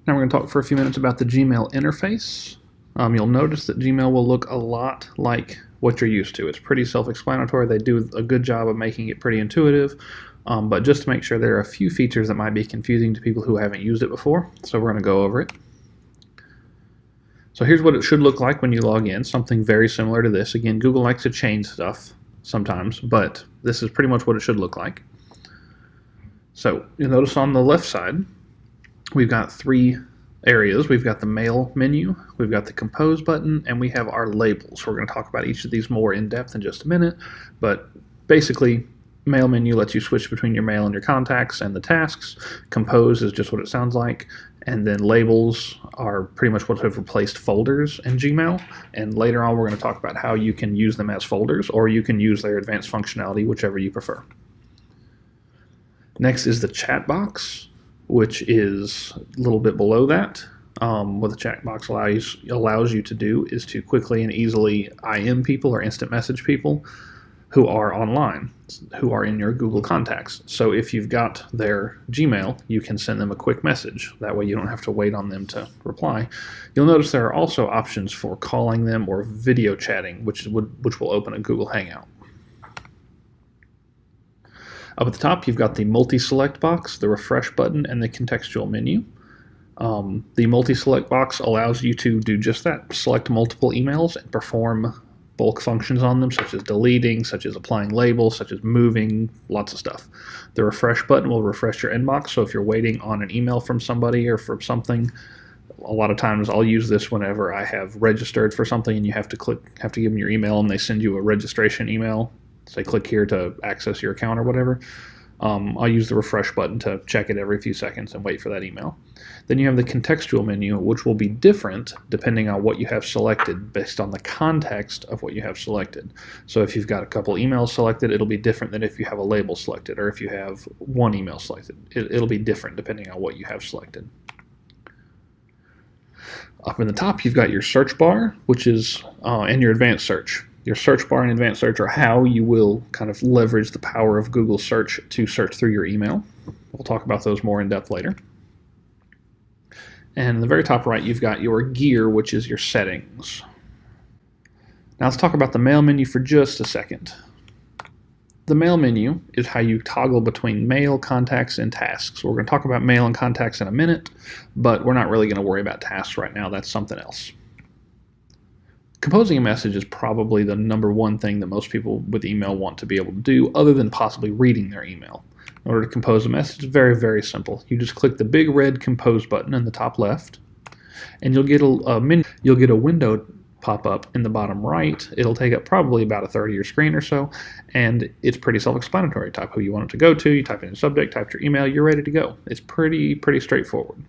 Now we're going to talk for a few minutes about the Gmail interface. You'll notice that Gmail will look a lot like what you're used to. It's pretty self-explanatory. They do a good job of making it pretty intuitive, but just to make sure, there are a few features that might be confusing to people who haven't used it before, so we're going to go over it. So here's what it should look like when you log in, something very similar to this. Again, Google likes to change stuff sometimes, but this is pretty much what it should look like. So you'll notice on the left side, we've got three areas. We've got the Mail menu, we've got the Compose button, and we have our labels. We're going to talk about each of these more in depth in just a minute, but basically, Mail menu lets you switch between your mail and your contacts and the tasks. Compose is just what it sounds like, and then labels are pretty much what have replaced folders in Gmail, and later on we're going to talk about how you can use them as folders, or you can use their advanced functionality, whichever you prefer. Next is the chat box, which is a little bit below that. What the chat box allows you to do is to quickly and easily IM people or instant message people who are online, who are in your Google contacts. So if you've got their Gmail, you can send them a quick message. That way you don't have to wait on them to reply. You'll notice there are also options for calling them or video chatting, which will open a Google Hangout. Up at the top, you've got the multi-select box, the refresh button, and the contextual menu. The multi-select box allows you to do just that, select multiple emails and perform bulk functions on them, such as deleting, such as applying labels, such as moving, lots of stuff. The refresh button will refresh your inbox, so if you're waiting on an email from somebody or for something, a lot of times I'll use this whenever I have registered for something and you have to give them your email and they send you a registration email. Say click here to access your account or whatever. I'll use the refresh button to check it every few seconds and wait for that email. Then you have the contextual menu, which will be different depending on what you have selected based on the context of what you have selected. So if you've got a couple emails selected, it'll be different than if you have a label selected, or if you have one email selected. It'll be different depending on what you have selected. Up in the top, you've got your search bar, which is and your advanced search. Your search bar and advanced search are how you will kind of leverage the power of Google search to search through your email. We'll talk about those more in depth later. And in the very top right, you've got your gear, which is your settings. Now let's talk about the mail menu for just a second. The mail menu is how you toggle between mail, contacts, and tasks. We're going to talk about mail and contacts in a minute, but we're not really going to worry about tasks right now. That's something else. Composing a message is probably the number one thing that most people with email want to be able to do, other than possibly reading their email. In order to compose a message, it's very, very simple. You just click the big red Compose button in the top left, and you'll get a window pop up in the bottom right. It'll take up probably about a third of your screen or so, and it's pretty self-explanatory. Type who you want it to go to, you type in the subject, type your email, you're ready to go. It's pretty straightforward.